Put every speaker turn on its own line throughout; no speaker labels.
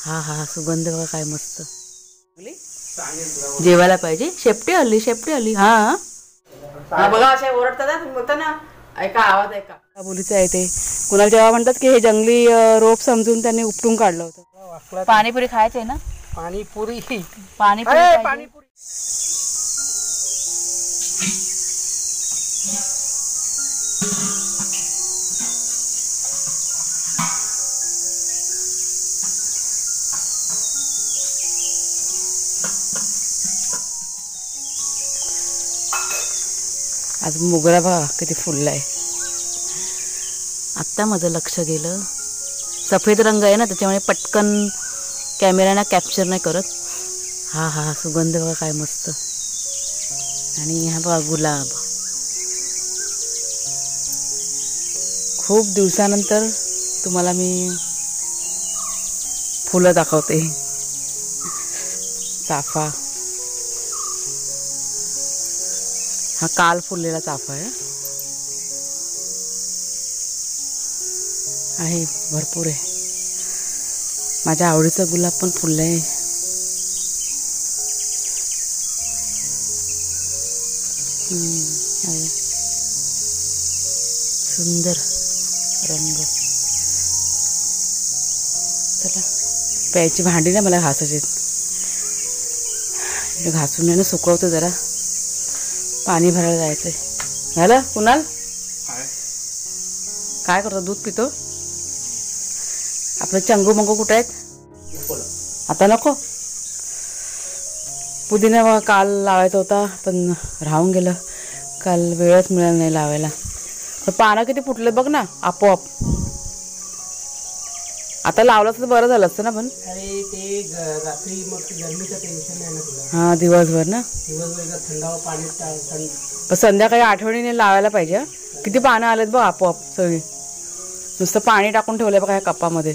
हा हा सुगंध बघा काय मस्त. जेवायला पाहिजे. शेपटी आली. हा बघा अशा ओरडतात ना, तुम्ही बोलता ना, ऐका आवाज ऐका. बोलीचं आहे ते. कुणाला जेव्हा म्हणतात की हे जंगली रोप समजून त्यांनी उपटून काढलं होतं. पाणीपुरी खायचं आहे ना. पाणीपुरी. आज मोगरा बघा किती फुलला आहे. आत्ता माझं लक्ष गेलं. सफेद रंग आहे ना त्याच्यामुळे पटकन कॅमेराना कॅप्चर नाही करत. हा हा सुगंध बघा काय मस्त. आणि हा बघा गुलाब. खूप दिवसानंतर तुम्हाला मी फुलं दाखवते. चाफा हा काल फुललेला चाफा आहे भरपूर आहे. माझ्या आवडीचा गुलाब पण फुललाय. सुंदर रंग. चला प्यायची भांडी ना मला घासायची. घासून ना सुकवतो जरा. पाणी भरायला जायचंय. झालं कुणाल काय करतो? दूध पितो. आपलं चंगू मंगू कुठे आहेत? आता नको. पुदिना काल लावायचा होता पण राहून गेलं. काल वेळच मिळाला नाही लावायला. पण पानं किती फुटले बघ ना आपोआप. आता लावलं तर बरं झालं असतं ना. पण
अरे ते रात्री मग गरमीचं टेन्शन नाही ना तुला.
हां दिवसभर ना.
दिवसभर थंडावं पाणी
पण संध्याकाळी आठवणीने लावायला पाहिजे. किती पानं आलेत बघ आपोआप सगळी. नुसतं पाणी टाकून ठेवलंय बघा ह्या कपामध्ये.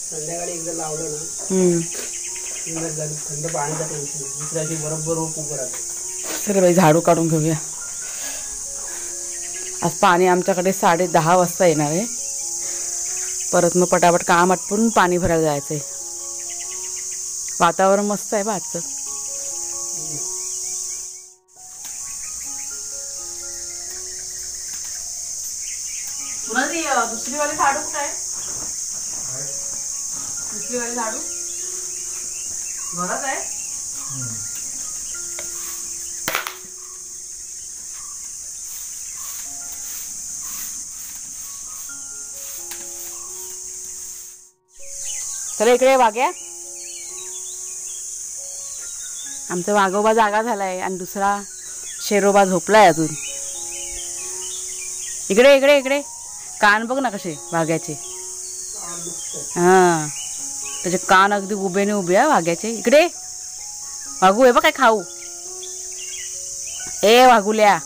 संध्याकाळी एकदा लावलं ना थंड पाण्याचं टेन्शन दुसऱ्याची बरोबर रोप उभं राहते.
सर बाई झाडू काढून घेऊया. आज पाणी आमच्याकडे 10:30 वाजता येणार आहे. परत मग पटापट काम आटपून पाणी भरायला जायचंय. वातावरण मस्त आहे बा आजचं. दुसरीवाली झाडू कुठं आहे? दुसरीवाली झाडू घरात आहे. चला इकडे वाघ्या. आमचा वाघोबा जागा झालाय आणि दुसरा शेरोबा झोपलाय अजून. इकडे इकडे इकडे. कान बघ ना कसे वाघ्याचे. हा त्याचे कान अगदी उभे आहे वाघ्याचे. इकडे वाघू आहे बघ काय खाऊ. ए वाघुल्या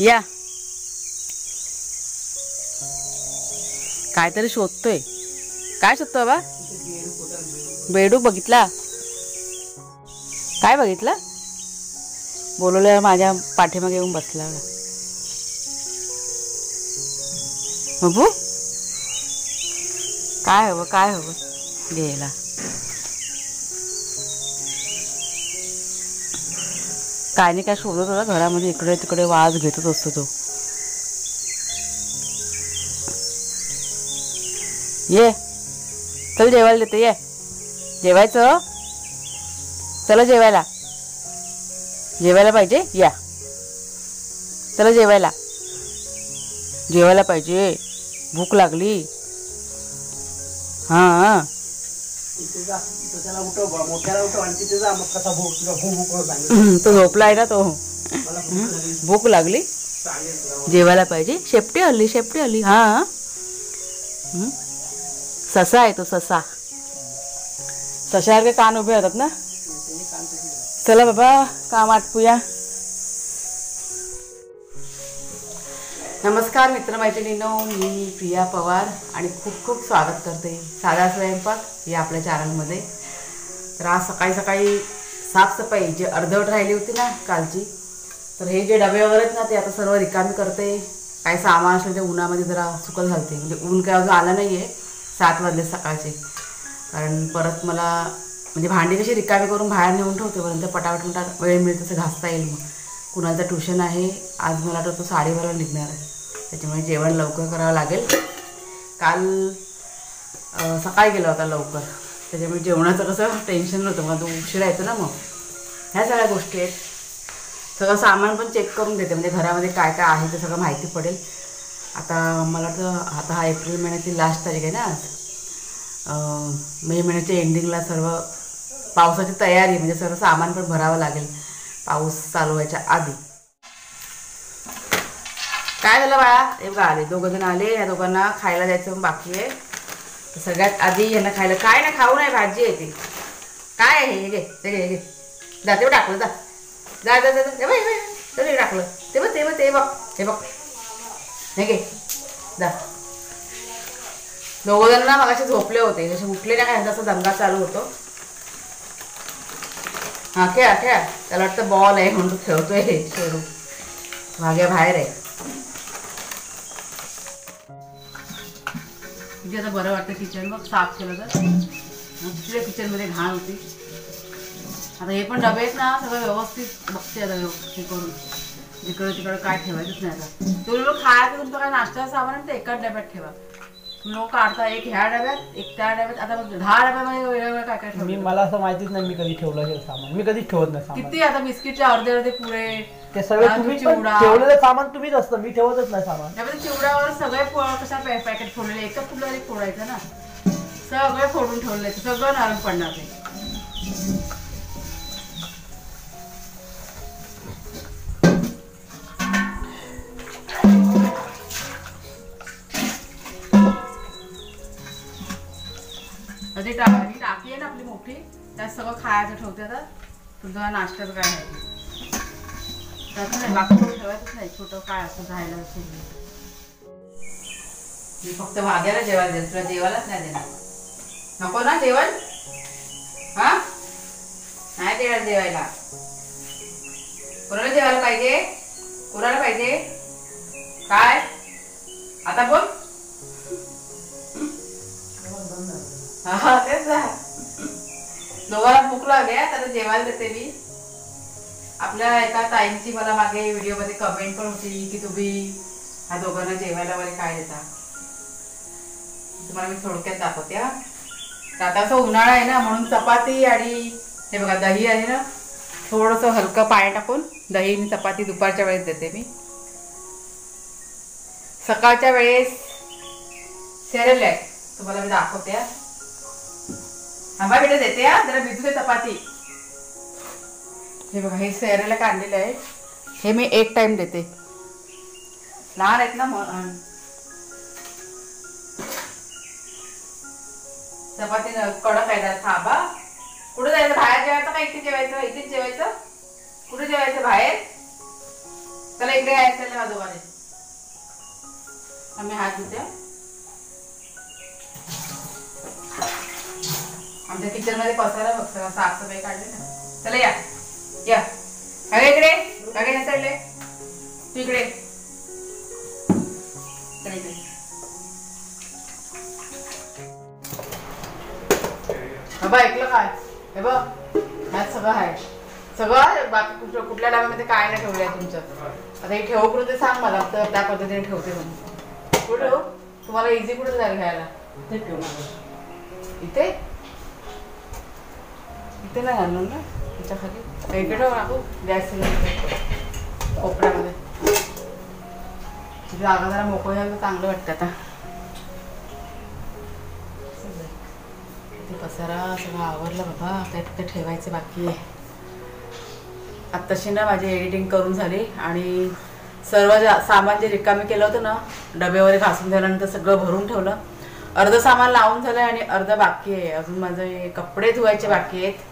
या. काहीतरी शोधतोय. काय शोधतोय बा? बेडूक बघितला. काय बघितलं? बोलवलं माझ्या पाठीमागे येऊन बसला. बघू काय हवं घ्यायला. काय नाही काय शोधत होता घरामध्ये. इकडे तिकडे वाज घेतच असतो तो. ये चल जेवायला देते. ये जेवायचं. चला जेवायला पाहिजे. या चला जेवायला पाहिजे. भूक लागली. हा तो झोपलाय ना तो. भूक लागली जेवायला पाहिजे. शेपटी आली. हा ससा आहे तो. सशासारखे कान उभे होतात ना. चला बाबा काम आटपूया. नमस्कार मित्रमैत्रिणींनो, मी प्रिया पवार आणि खूप खूप स्वागत करते साधा स्वयंपाक या आपल्या चॅनलमध्ये. तर आज सकाळी साफसफाई जे अर्धवट राहिली होती ना कालची, तर हे जे डबे वगैरे आहेत ना ते आता सर्व रिकामी करते. काही सामान असेल ते उन्हामध्ये जरा सुकत घालते. म्हणजे ऊन काय अजून आलं नाही आहे, 7 वाजले सकाळचे. कारण परत मला म्हणजे भांडी कशी रिकामी करून बाहेर नेऊन ठेवते, परंतु पटापट वेळ मिळेल तसं घासता येईल. मग कुणाचं ट्युशन आहे आज, मला वाटतं तो 12:30 निघणार आहे, त्याच्यामुळे जेवण लवकर करावं लागेल. काल सकाळी गेला होता लवकर, त्याच्यामुळे जेवणाचं कसं टेन्शन नव्हतं. मला तो उशिरा येतो ना. मग ह्या सगळ्या गोष्टी आहेत. सगळं सामान पण चेक करून देते, म्हणजे घरामध्ये काय काय आहे ते सगळं माहिती पडेल. आता मला वाटतं आता हा एप्रिल महिन्याची लास्ट तारीख आहे ना आज. मे महिन्याच्या एंडिंगला सर्व पावसाची तयारी, म्हणजे सर्व सामान पण भरावं लागेल पाऊस चालू व्हायच्या आधी. काय झालं बाळा? हे बघा आले, 2 जण आले. या दोघांना खायला द्यायचं बाकी आहे. सगळ्यात आधी यांना खायला काय ना, खाऊ नाही, भाजी आहे ती. काय आहे हे? घे ते, घे घे जा. ते टाकलं जा जा जा जा. ते बघ टाकलं, ते बघ ते बघ ते बघ हे बघ हे घे जा. 2 जण ना मगाशी झोपले होते, जसे उठले ना काय असा दंगा चालू होतो. हां खेळा खेळा. त्याला वाटतं बॉल आहे म्हणून तो खेळतोय. शेरू भाग्या बाहेर आहे. म्हणजे आता बरं वाटतं. किचन मग साफ केलं तर तिथे किचनमध्ये घाण होती. आता हे पण डबे आहेत ना, सगळं व्यवस्थित बघते आता हे करून. जिकडं तिकडं काय ठेवायचंच नाही. आता तुम्ही लोक खायचं तुमचं काय नाश्ता सामान ते एकाच डब्यात ठेवा. तुम्ही लोक काढता, एक ह्या डब्यात एक त्या डब्यात. आता 10 डब्यामध्ये वेगवेगळं काय काय ठेवलं.
मला असं माहितीच नाही मी कधी ठेवलं हे सामान. मी कधीच ठेवत नाही सामान.
किती आता बिस्किटचे अर्धे पुरे
ते सगळं तुम्ही ठेवलेलं सामान तुम्हीच असतं, मी ठेवतच नाही सामान.
त्यामध्ये चिवड्यावर सगळे कशा पॅकेट फोडलेले, एकच कुठलं एक फोडायचं ना. सगळे फोडून ठेवले, सगळं नरम पडणार ते. टाकी आहे ना आपली मोठी, त्यात सगळं खायचं ठेवते. आता तुमचा नाश्त्याचं काय आहे त्याचं नाही, बाकी ठेवायचंच नाही. छोटं काय असं राहायला असेल. मी फक्त भाग्याला जेवायला देईल, तुला जेवायलाच नाही देणार. नको ना जेवण? हा नाही देणार जेवायला. कोणाला जेवायला पाहिजे? कोणाला पाहिजे? काय आता बोल. हा तेच ना, दोघांना भूक लागली आहे, त्याला जेवायला देते मी. आपल्या एका ताईंची मला मागे व्हिडिओमध्ये कमेंट पण होती की तुम्ही ह्या दोघांना जेवायला वगैरे काय देता. तुम्हाला मी थोडक्यात दाखवते. तर आता असं उन्हाळा आहे ना, म्हणून चपाती आणि हे बघा दही आहे ना, थोडंसं हलकं पाणी टाकून दही आणि चपाती दुपारच्या वेळेस देते मी. सकाळच्या वेळेस सेरेलॅक तुम्हाला मी दाखवते. आंबा बेटा देते जरा भिजू दे चपाती. हे बघा हे सेरेलॅक आणलेलं आहे, हे मी 1 टाइम देते. लहान आहेत ना चपाती कडक आहे. थांबा, कुठे जायचं? बाहेर जेवायचं का इथे जेवायचं? इथेच जेवायचं? कुठे जेवायचं? बाहेर? चला इकडे यायचं ना दोघांनी. आम्ही हात धुते. आमच्या किचन मध्ये पसारा बघ, सगळं साफसफाई काढली ना. चला या या अगे इकडे, अगे नसले तू इकडे. चला इकडे. बाबा ऐकलं काय? हे बघ ह्यात सगळं आहे. सगळं बाकी कुठल्या डब्यामध्ये काय नाही ठेवलंय तुमचं. आता हे ठेवू कुठं ते सांग मला, तर त्या पद्धतीने ठेवते म्हणून. कुठे ठेवू? तुम्हाला इझी कुठे जाईल घ्यायला? इथे इथे नाही घालणार ना, त्याच्या खाली इकडे ठेवू टाकू गॅस सिलेंडर कोपऱ्यामध्ये. जागा जरा मोकळी झाली तर चांगलं वाटतं. आता ते पसारा सगळं आवरलं बाबा, काय तिथे ठेवायचं बाकी आहे. आत्ताशी ना माझी एडिटिंग करून झाली आणि सर्व सामान जे रिकामी केलं होतं ना, डबे वगैरे घासून झाल्यानंतर सगळं भरून ठेवलं. अर्ध सामान लावून झालं आणि अर्ध बाकी आहे. अजून माझे कपडे धुवायचे बाकी आहेत.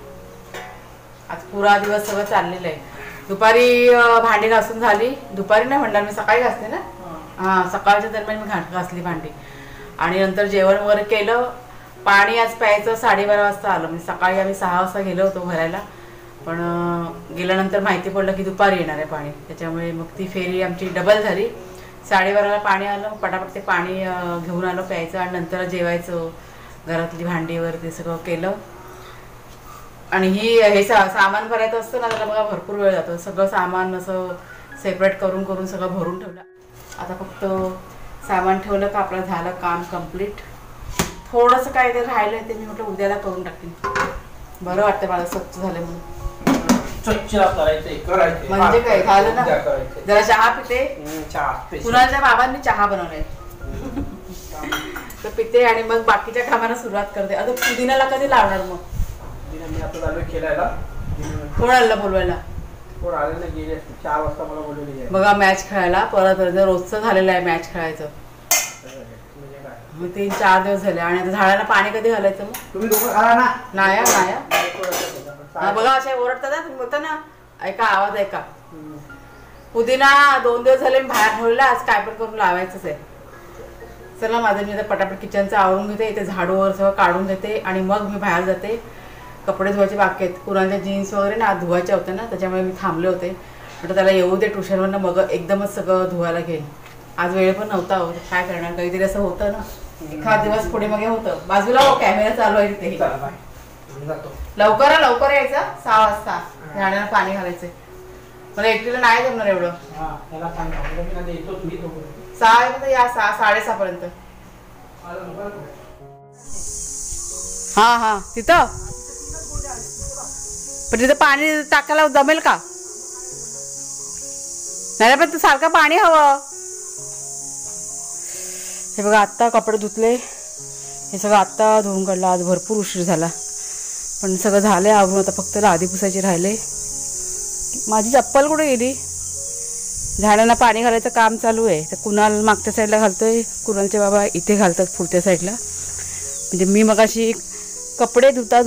आज पुरा दिवस सगळं चाललेलं आहे. दुपारी भांडी घासून झाली. दुपारी नाही म्हणणार मी, सकाळी घासते ना. हां सकाळच्या दरम्यान मी घासली भांडी आणि नंतर जेवण वगैरे केलं. पाणी आज प्यायचं 12:30 वाजता आलं. म्हणजे सकाळी आम्ही 6 वाजता गेलो होतो भरायला, पण गेल्यानंतर माहिती पडलं की दुपारी येणार आहे पाणी. त्याच्यामुळे मग ती फेरी आमची डबल झाली. 12:30ला पाणी आलं, पटापट ते पाणी घेऊन आलो प्यायचं आणि नंतर जेवायचं. घरातली भांडी वगैरे ते सगळं केलं. आणि हे सामान भरायचं असतं ना, त्याला बघा भरपूर वेळ जातो. सगळं सामान असं सेपरेट करून करून सगळं भरून ठेवलं. आता फक्त सामान ठेवलं का आपलं झालं काम कम्प्लीट. थोडंसं काय ते राहिलं ते मी म्हटलं उद्याला करून टाकेन. बरं वाटतं मला स्वच्छ झालं म्हणून. म्हणजे काय झालं ना. जरा चहा पिते. कुणाच्या बाबांनी चहा बनवलाय तर पिते आणि मग बाकीच्या कामाला सुरुवात करते. आता पुदिनाला कधी लावणार मग? कोणाला बोलवायला? बघा मॅच खेळायला परत रोजचं झालेलं आहे मॅच खेळायचं. 3-4 दिवस झाले. आणि आता झाडाला पाणी कधी घालायचं मग?
तुम्ही दोघं घाला ना.
नाही बघा असे ओरडतात ना तुम्ही बोलता ना. ऐका आवाज ऐका. पुदिना 2 दिवस झाले मी बाहेर ठेवलेला. आज काय पण करून लावायचंच आहे. चला माझं मी आता पटापट किचनचं आवरून घेते. इथे झाडू वगैरे सगळं काढून घेते आणि मग मी बाहेर जाते. कपडे धुवायचे बाकी आहेत. कुणाच्या जीन्स वगैरे ना धुवायचे होते ना, त्याच्यामुळे मी थांबले होते. म्हटलं त्याला येऊ दे ट्युशनवरनं मग एकदमच सगळं धुवायला घेईन. आज वेळ पण नव्हता. काय करणार, काहीतरी असं होतं ना. एखाद दिवस पुढे मग होतं. बाजूला कॅमेरा चालू आहे तिथे. लवकर यायचं. 6 वाजता झाडाला पाणी घालायचंय. मला एकटीला नाही जमणार एवढं. 6 या 6-6:30 पर्यंत. हा तिथं पण तिथं पाणी टाकायला जमेल का? नाही पण सारखं पाणी हवं. हे बघा आत्ता कपडे धुतले. हे सगळं आत्ता धुवून काढलं. आज भरपूर उशीर झाला पण सगळं झालंय आवरून. आता फक्त लादी पुसायची राहिले. माझी चप्पल कुठे गेली? झाडांना पाणी घालायचं काम चालू आहे. तर कुणाल मागच्या साईडला घालतोय, कुणालचे बाबा इथे घालतात पुढच्या साईडला. म्हणजे मी मगाशी कपडे धुता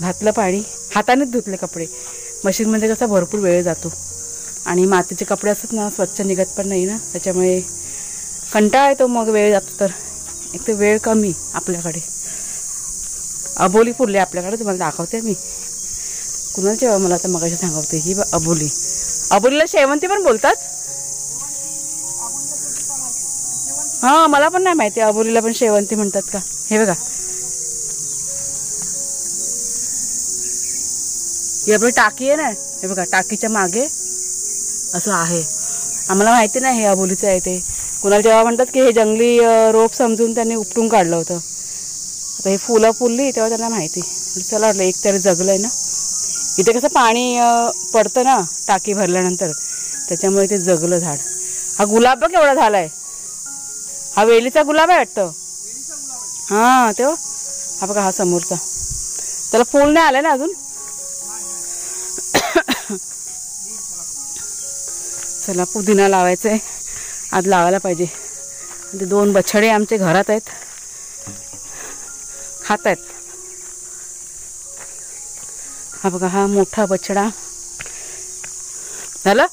घातलं पाणी. हातानेच धुतले कपडे. मशीनमध्ये कसा भरपूर वेळ जातो आणि मातीचे कपडे असतात ना स्वच्छ निघत पण नाही ना, त्याच्यामुळे कंटाळा येतो. मग वेळ जातो तर एक तर वेळ कमी आपल्याकडे. अबोली पुरली आपल्याकडे. तुम्हाला दाखवते मी. कुणालचे मला आता मगाशी सांगवते. ही अबोली. अबोलीला शेवंती पण बोलतात. हा मला पण नाही माहिती अबोलीला पण शेवंती म्हणतात का. हे बघा ही आपली टाकी आहे ना. हे बघा टाकीच्या मागे असं आहे. आम्हाला माहिती नाही हे अबोलीचं आहे ते. कुणाला जेव्हा म्हणतात की हे जंगली रोप समजून त्यांनी उपटून काढलं होतं. आता हे फुलं फुलली तेव्हा त्यांना माहिती. चला वाटलं एक तरी जगलं आहे ना. इथे कसं पाणी पडतं ना टाकी भरल्यानंतर, त्याच्यामुळे ते जगलं झाड. हा गुलाब बघ एवढा झालाय. हा वेलीचा गुलाब आहे वाटतं. हां तेव्हा हा बघा हा समोरचा. त्याला फूल नाही आलं ना अजून. चला पुदिना लावायचा आहे. आज लावायला पाहिजे. ते 2 बछडे आमचे घरात आहेत, खात आहेत. हा बघा हा मोठा बछडा. झालं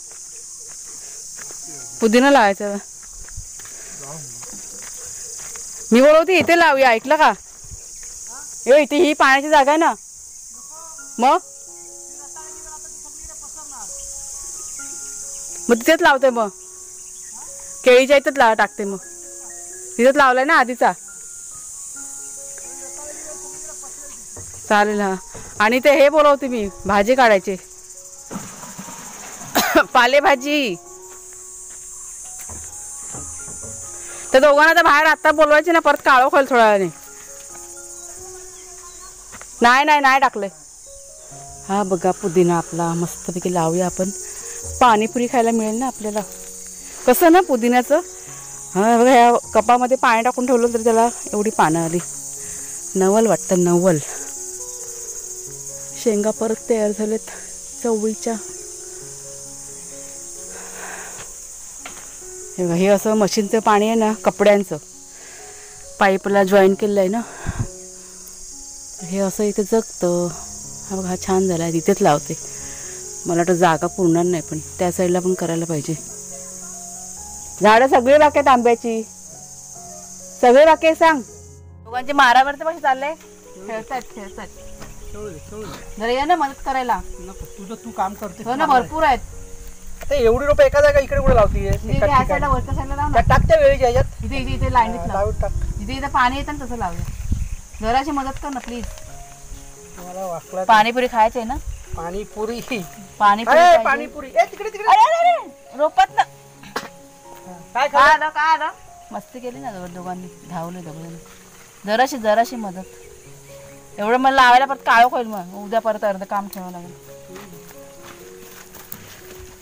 पुदिना लावायचं. मी बोलवते इथे लावूया. ऐकलं का? इथे ही पाण्याची जागा आहे ना. मग तिथेच लावते. मग केळीच्या इथंच टाकते. मग तिथंच लावलाय ना आधीचा. चालेल. हा आणि ते हे बोलवते मी भाजी काढायचे. पालेभाजी. त्या दोघांना तर बाहेर आता बोलवायचे ना, परत काळो खोल थोड्या वेळाने. नाही टाकलंय. हा बघा पुदिना आपला मस्तपैकी लावूया आपण. पाणीपुरी खायला मिळेल ना आपल्याला. कसं ना पुदिन्याचं. हा बघा ह्या कपामध्ये पाणी टाकून ठेवलं तर त्याला एवढी पानं आली. नवल वाटतं नवल. शेंगा परत तयार झालेत चवळीच्या. हे बघा हे असं मशीनचं पाणी आहे ना कपड्यांचं. पाईपला जॉईन केलेलं आहे ना. हे असं इथे जगतं. हा बघा हा छान झाला आहे. इथेच लावते. मला वाटतं जागा पुरणार नाही पण त्या साईडला पण करायला पाहिजे. झाडं सगळे बाकी आहेत आंब्याची. सगळे बाकी आहे. सांग दोघांचे मारामारी तर कशी चाललंय. खेळतात. जरा या ना मदत करायला.
तुझं तू काम करते
हो ना भरपूर आहेत.
आता एवढी रोपं एका जागा इकडे कुठे लावतीये
इथे ह्या साईडला वरच्या साईडला लाव ना.
टाकत्या वेळेच्या ह्याच्यात
इथे इथे इथे लाईनीत लाव.
लावून टाक.
जिथे इथे पाणी येतं ना तसं लावूया. जराशी मदत कर ना प्लीज.
मला वाकला
पाणीपुरी खायची आहे ना.
पाणीपुरी
पाणीपुरी
अरे पाणीपुरी ए तिकडे तिकडे
अरे अरे अरे रोपात ना.
काय
काय आलं काय आलं. मस्ती केली ना दोघांनी. धावले दोघांनी. जराशी जराशी मदत. एवढं मला लावायला परत काळोख होईल. मग उद्या परत अर्ध काम ठेवावं लागेल.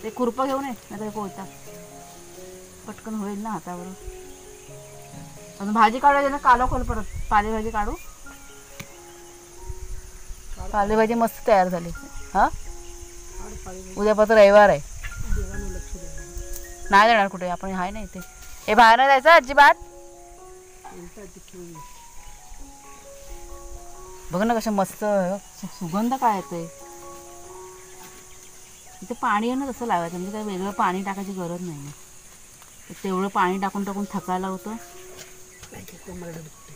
ते खुरपं घेऊन ये नाही तर कोयता पटकन होईल ना हातावर. अजून भाजी काढायची ना. काळोख होईल परत. पालेभाजी काढू. पालेभाजी मस्त तयार झाली. हा उद्या परत रविवार आहे. नाही जाणार कुठे. आपण आहे ना इथे. हे बाहेर नाही जायचं अजिबात. बघ ना कसं मस्त सुगंध काय येतोय. इथे पाणी आहे ना तसं लावायचं. म्हणजे काही वेगळं पाणी टाकायची गरज नाही. तेवढं पाणी टाकून टाकून थकायला होतं.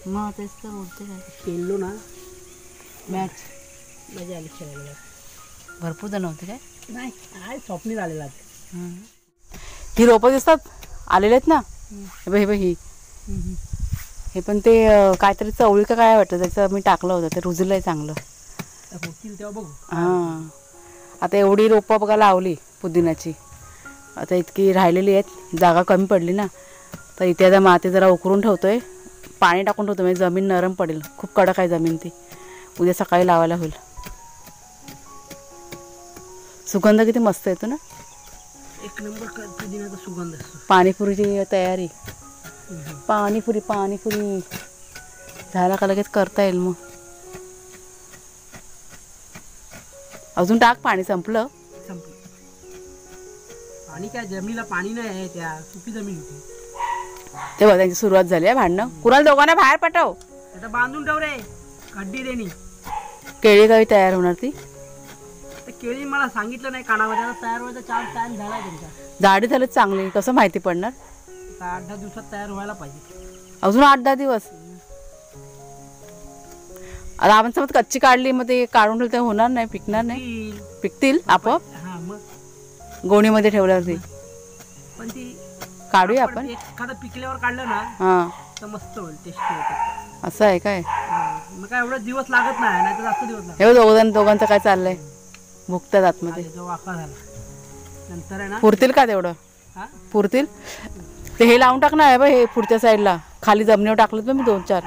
मग तेच तर बोलते. काय
खेळलो ना
मॅच
मजा आली खेळायला.
भरपूर जण होते काय.
नाही काय स्वप्नी झालेला.
ही रोपं दिसतात आलेले आहेत ना. हे बघ ही हे पण ते काहीतरी चवळी का काय वाटतं. त्याचं मी टाकलं होतं. ते रुजलं आहे चांगलं.
तेव्हा बघू.
हां आता एवढी रोपं बघा लावली पुदिन्याची. आता इतकी राहिलेली आहेत. जागा कमी पडली ना तर इथे आता माती जरा उकरून ठेवतोय. पाणी टाकून ठेवतो म्हणजे जमीन नरम पडेल. खूप कडक आहे जमीन ती. उद्या सकाळी लावायला होईल. सुगंध किती मस्त येतो ना.
एक नंबर पुदिन्याचा सुगंध.
पाणीपुरीची तयारी. पाणीपुरी पाणीपुरी झाला का लगेच करता येईल. मग अजून टाक. पाणी संपलं.
आणि काय जमिनीला पाणी नाही आहे. त्या सुकी जमीन होती
तेव्हा त्यांची सुरुवात झाली आहे भांडणं. कुणाला दोघांना बाहेर पाठव.
आता बांधून ठेव रे. खड्डी देणी.
केळी गावी तयार होणार ती.
केळी मला सांगितलं नाही कानामध्ये. आता तयार व्हायचा चान्स टाइम झालाय त्यांचा.
झाडी झालं चांगली. कसं माहिती पडणार.
8-10 दिवसात तयार व्हायला पाहिजे.
अजून 8-10 दिवस. आता आपण समज कच्ची काढली मग ते काढून ठेवलं तर होणार नाही. पिकणार नाही. पिकतील आपोआप.
हा मग
गोणीमध्ये ठेवल्यावरती.
पण ती
काढूया आपण.
एखादं पिकल्यावर काढलं ना
हां
तर मस्त होईल. टेस्टी होतं.
असं आहे काय.
मग काय एवढं दिवस लागत नाही. नाही तर जास्त दिवस लागत.
हे दोघांचं काय चाललंय. भुकतात आतमध्ये.
जो वाफा झाला नंतर आहे ना.
पुरतील का तेवढं.
हा
पुरतील. ते हे लावून टाक ना. हे पुढच्या साईडला खाली जमिनीवर टाकलं तर मी 2-4.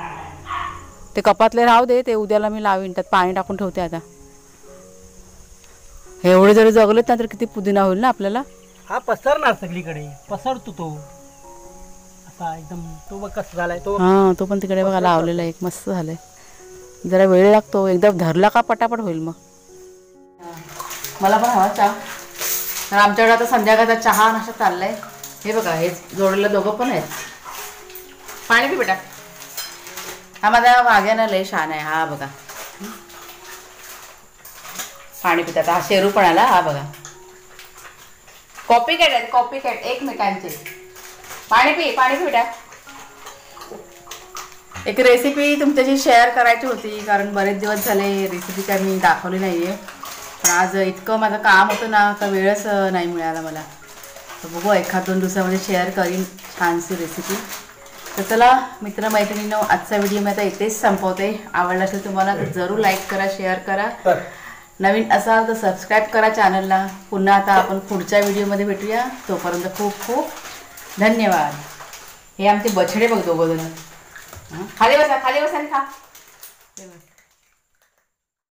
ते कपातले राहू दे. ते उद्याला मी लावीन. त्यात पाणी टाकून ठेवते. आता हे एवढे जरी जगलेत ना तर किती पुदिना होईल ना आपल्याला.
हा पसरणार सगळीकडे. पसरतो तो असा एकदम. तो बघ कसं झालाय तो.
हां तो पण तिकडे बघा लावलेला एक मस्त झालंय. जरा वेळ लागतो. एकदम धरला का पटापट होईल. मग मला पण हवा चहा. तर आमच्याकडे आता संध्याकाळचा चहा नाश्ता चाललाय. हे बघा हे जोडलेलं दोघं पण आहेत. पाणी पी बेटा. हा माझा वाघ्यानं लय छान आहे. हा बघा पाणी पितात. हा शेरू पण आला. हा बघा कॉपी कॅट आहेत. कॉपी कॅट एकमेकांचे. पाणी पी बेटा. एक रेसिपी तुमच्याशी शेअर करायची होती. कारण बरेच दिवस झाले रेसिपी काय मी दाखवली नाही आहे. पण आज इतकं माझं काम होतं ना तर वेळच नाही मिळाला मला. तर बघू 1-2 दिवसामध्ये शेअर करीन छानशी रेसिपी. तर चला मित्रमैत्रिणींनो आजचा व्हिडिओ मी आता इथेच संपवते. आवडला असेल तुम्हाला तर जरूर लाईक करा. शेअर करा. नवीन असाल तर सबस्क्राईब करा चॅनलला. पुन्हा आता आपण पुढच्या व्हिडिओमध्ये भेटूया. तोपर्यंत खूप खूप धन्यवाद. हे आमचे बछडे बघ दोघं जण. खाली बसा आणि खा.